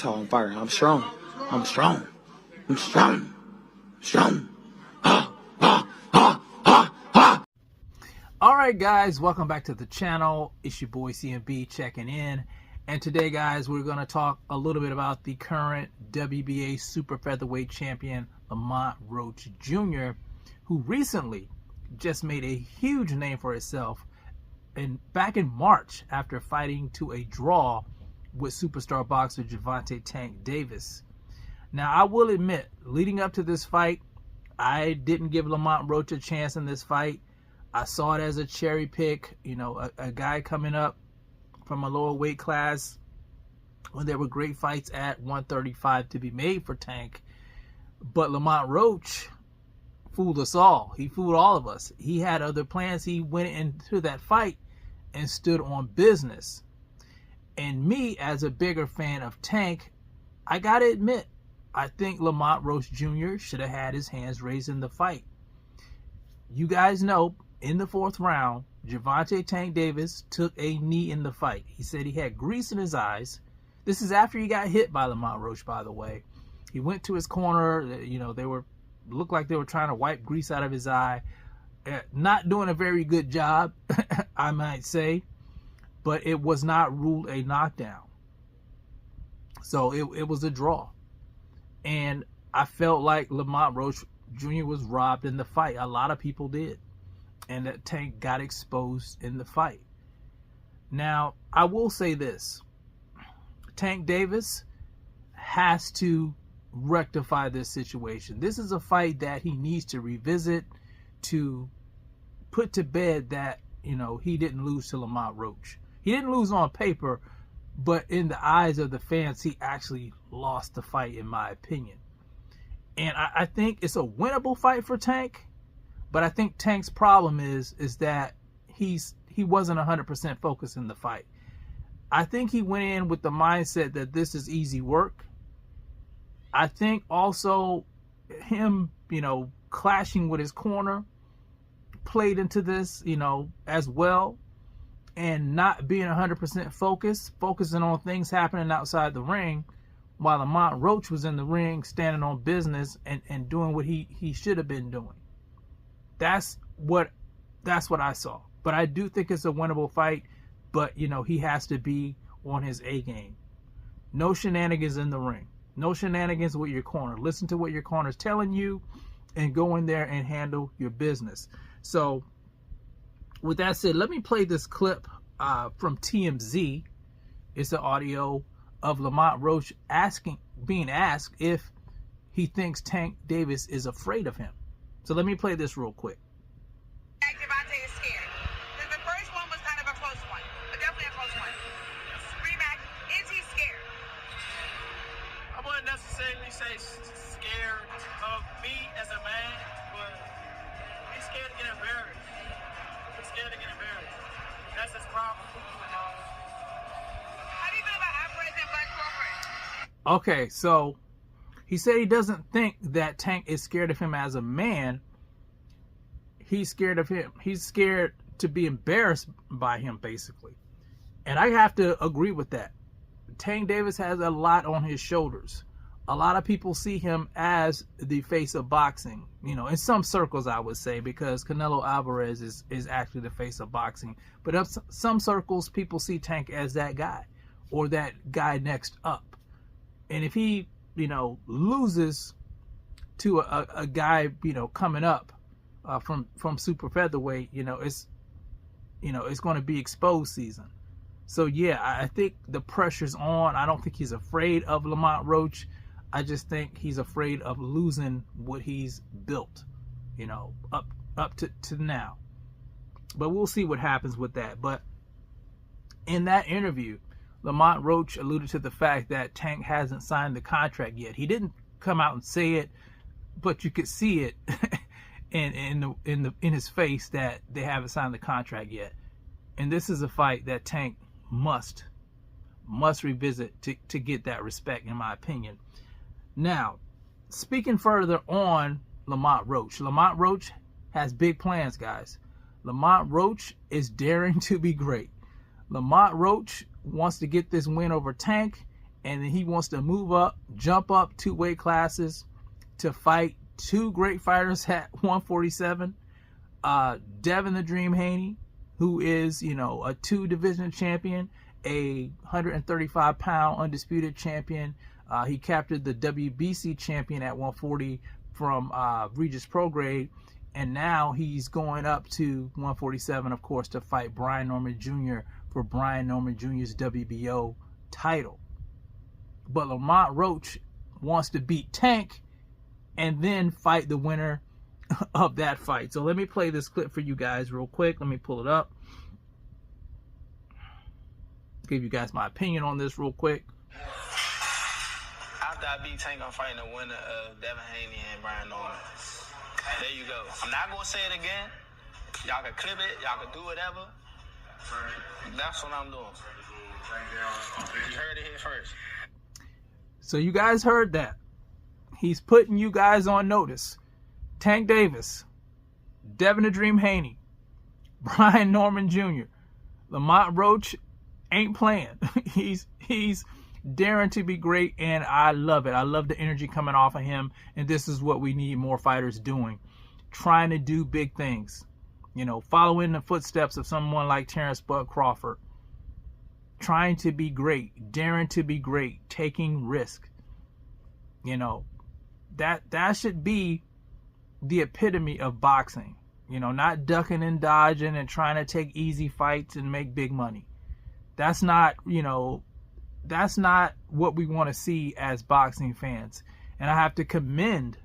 how I'm firing. I'm strong. I'm strong. I'm strong. Strong. Ah, ah, ah, ah, ah. All right, guys, welcome back to the channel. It's your boy CMB checking in. And today, guys, we're going to talk a little bit about the current WBA super featherweight champion, Lamont Roach Jr., who recently just made a huge name for himself back in March after fighting to a draw with superstar boxer Gervonta Tank Davis. Now, I will admit, leading up to this fight, I didn't give Lamont Roach a chance in this fight. I saw it as a cherry pick, a guy coming up from a lower weight class when there were great fights at 135 to be made for Tank. But Lamont Roach fooled us all. He fooled all of us. He had other plans. He went into that fight and stood on business. And me, as a bigger fan of Tank, I gotta admit, I think Lamont Roach Jr. should have had his hands raised in the fight. You guys know, in the fourth round, Gervonta Tank Davis took a knee in the fight. He said he had grease in his eyes. This is after he got hit by Lamont Roach, by the way. He went to his corner. They looked like they were trying to wipe grease out of his eye. Not doing a very good job, I might say, but it was not ruled a knockdown. So it was a draw. And I felt like Lamont Roach Jr. was robbed in the fight. A lot of people did. And that Tank got exposed in the fight. Now, I will say this. Tank Davis has to rectify this situation. This is a fight that he needs to revisit, to put to bed that, he didn't lose to Lamont Roach. He didn't lose on paper, but in the eyes of the fans, he actually lost the fight, in my opinion. And I think it's a winnable fight for Tank, but I think Tank's problem is that he wasn't 100% focused in the fight. I think he went in with the mindset that this is easy work. I think also him, clashing with his corner played into this, as well. And not being 100% focusing on things happening outside the ring, while Lamont Roach was in the ring standing on business and doing what he should have been doing. That's what I saw. But I do think it's a winnable fight, but he has to be on his A game. No shenanigans in the ring. No shenanigans with your corner. Listen to what your corner is telling you and go in there and handle your business. So with that said, let me play this clip from TMZ. It's the audio of Lamont Roach being asked if he thinks Tank Davis is afraid of him. So let me play this real quick. Gervonta is scared. The first one was kind of a close one, but definitely a close one. Rematch, is he scared? I wouldn't necessarily say scared of me as a man, but he's scared to get embarrassed. Scared to get embarrassed. That's his problem. How do you feel about Alvarez and Black Crawford? Okay, so he said he doesn't think that Tank is scared of him as a man. He's scared of him. He's scared to be embarrassed by him, basically. And I have to agree with that. Tank Davis has a lot on his shoulders. A lot of people see him as the face of boxing, in some circles, I would say, because Canelo Alvarez is actually the face of boxing. But in some circles, people see Tank as that guy or that guy next up. And if he, loses to a guy, coming up from super featherweight, it's going to be exposed season. So, yeah, I think the pressure's on. I don't think he's afraid of Lamont Roach. I just think he's afraid of losing what he's built, up to now. But we'll see what happens with that. But in that interview, Lamont Roach alluded to the fact that Tank hasn't signed the contract yet. He didn't come out and say it, but you could see it in his face that they haven't signed the contract yet. And this is a fight that Tank must revisit to get that respect, in my opinion. Now, speaking further on Lamont Roach has big plans, guys. Lamont Roach is daring to be great. Lamont Roach wants to get this win over Tank, and then he wants to move up, jump up 2 weight classes to fight 2 great fighters at 147. Devin the Dream Haney, who is, you know, a 2-division champion, a 135-pound undisputed champion. He captured the WBC champion at 140 from Regis Prograde, and now he's going up to 147, of course, to fight Brian Norman Jr. for Brian Norman Jr.'s WBO title. But Lamont Roach wants to beat Tank and then fight the winner of that fight. So let me play this clip for you guys real quick. Let me pull it up. Give you guys my opinion on this real quick. After I beat Tank, I'm fighting the winner of Devin Haney and Brian Norman. There you go. I'm not going to say it again. Y'all can clip it. Y'all can do whatever. That's what I'm doing. You heard it here first. So you guys heard that. He's putting you guys on notice. Tank Davis, Devin the Dream Haney, Brian Norman Jr., Lamont Roach ain't playing. He's daring to be great, and I love it. I love the energy coming off of him, and this is what we need more fighters doing. Trying to do big things. You know, following the footsteps of someone like Terrence Bud Crawford. Trying to be great, daring to be great, taking risk. You know, that should be the epitome of boxing. You know, not ducking and dodging and trying to take easy fights and make big money. That's not, you know, that's not what we want to see as boxing fans. And I have to commend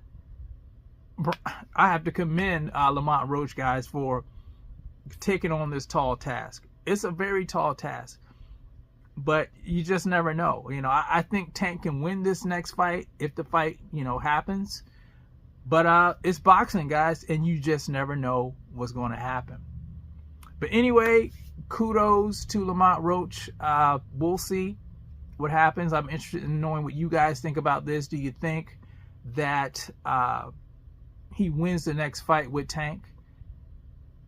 Lamont Roach, guys, for taking on this tall task. It's a very tall task, but you just never know. You know, I think Tank can win this next fight if the fight, you know, happens. But it's boxing, guys, and you just never know what's going to happen. But anyway, kudos to Lamont Roach. We'll see what happens. I'm interested in knowing what you guys think about this. Do you think that he wins the next fight with Tank?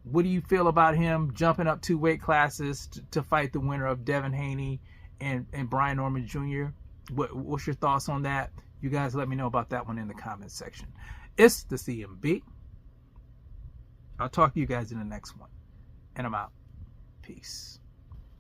What do you feel about him jumping up 2 weight classes to fight the winner of Devin Haney and Brian Norman Jr.? What's your thoughts on that? You guys let me know about that one in the comments section. It's the CMB. I'll talk to you guys in the next one. And I'm out. Peace.